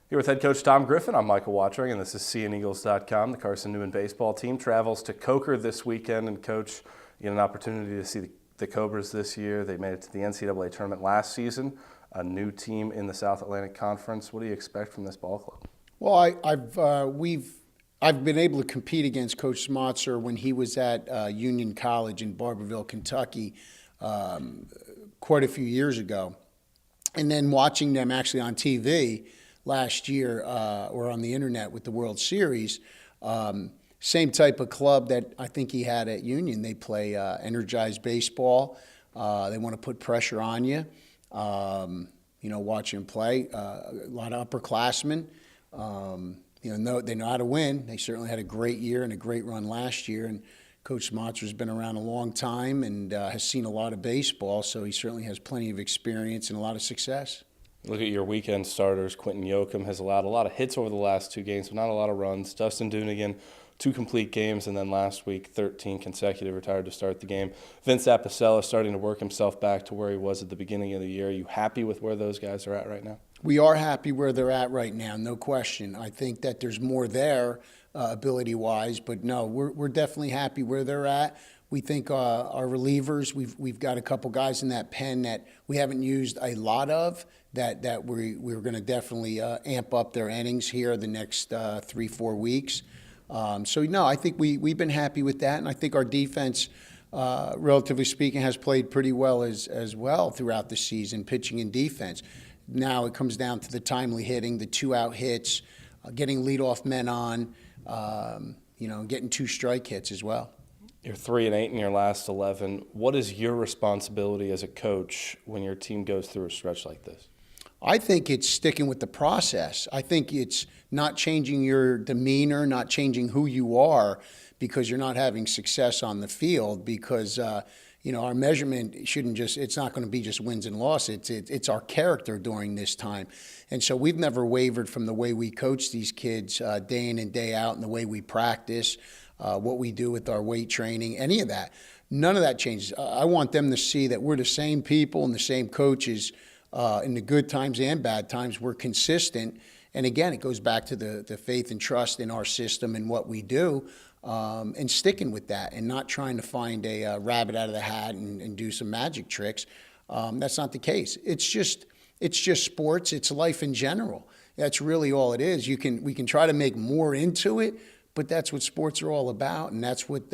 Here with head coach Tom Griffin, I'm Michael Watring, and this is CNEagles.com. The Carson-Newman baseball team travels to Coker this weekend, and coach, you get an opportunity to see the Cobras this year. They made it to the NCAA Tournament last season, a new team in the South Atlantic Conference. What do you expect from this ball club? Well, I've been able to compete against Coach Smotzer when he was at Union College in Barberville, Kentucky, quite a few years ago, and then watching them actually on TV last year or on the internet with the World Series. Same type of club that I think he had at Union. They play energized baseball. They want to put pressure on you. Watch him play. A lot of upperclassmen. They know how to win. They certainly had a great year and a great run last year. And Coach Smotzer's been around a long time and has seen a lot of baseball, so he certainly has plenty of experience and a lot of success. Look at your weekend starters. Quentin Yoakum has allowed a lot of hits over the last two games, but not a lot of runs. Dustin Doonigan, 2 complete games, and then last week, 13 consecutive, retired to start the game. Vince Apicella starting to work himself back to where he was at the beginning of the year. Are you happy with where those guys are at right now? We are happy where they're at right now, no question. I think that there's more there ability-wise, but no, we're definitely happy where they're at. We think our relievers, we've got a couple guys in that pen that we haven't used a lot of, that we're going to definitely amp up their innings here the next 3-4 weeks. So no, I think we've been happy with that, and I think our defense, relatively speaking, has played pretty well as well throughout the season, pitching and defense. Now it comes down to the timely hitting, the 2-out hits, getting leadoff men on, getting 2 strike hits as well. You're 3-8 in your last 11. What is your responsibility as a coach when your team goes through a stretch like this? I think it's sticking with the process. I think it's not changing your demeanor, not changing who you are because you're not having success on the field, because our measurement shouldn't it's not going to be just wins and losses. It's our character during this time. And so we've never wavered from the way we coach these kids day in and day out, and the way we practice, what we do with our weight training, any of that. None of that changes. I want them to see that we're the same people and the same coaches in the good times and bad times. We're consistent. And again, it goes back to the faith and trust in our system and what we do, and sticking with that and not trying to find a rabbit out of the hat and do some magic tricks. That's not the case. It's just sports. It's life in general. That's really all it is. We can try to make more into it, but that's what sports are all about, and that's what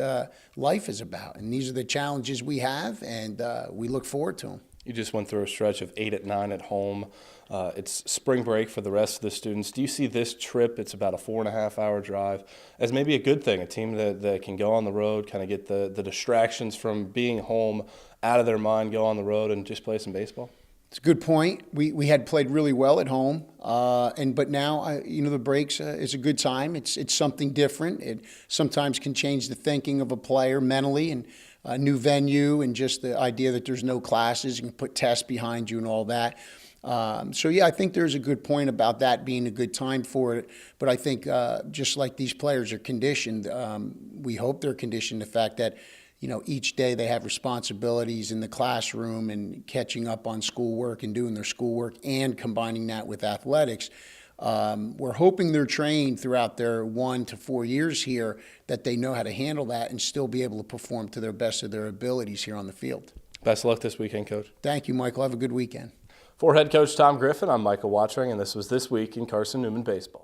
life is about. And these are the challenges we have, and we look forward to them. You just went through a stretch of 8 at 9 at home. It's spring break for the rest of the students. Do you see this trip, it's about a 4.5-hour drive, as maybe a good thing, a team that can go on the road, kind of get the distractions from being home out of their mind, go on the road and just play some baseball? It's a good point. We had played really well at home, but now the breaks is a good time. It's something different. It sometimes can change the thinking of a player mentally, and a new venue, and just the idea that there's no classes, you can put tests behind you and all that. So yeah, I think there's a good point about that being a good time for it. But I think just like these players are conditioned, we hope they're conditioned the fact that each day they have responsibilities in the classroom and catching up on schoolwork and doing their schoolwork and combining that with athletics. We're hoping they're trained throughout their 1 to 4 years here, that they know how to handle that and still be able to perform to their best of their abilities here on the field. Best of luck this weekend, Coach. Thank you, Michael. Have a good weekend. For head coach Tom Griffin, I'm Michael Watring, and this was This Week in Carson-Newman Baseball.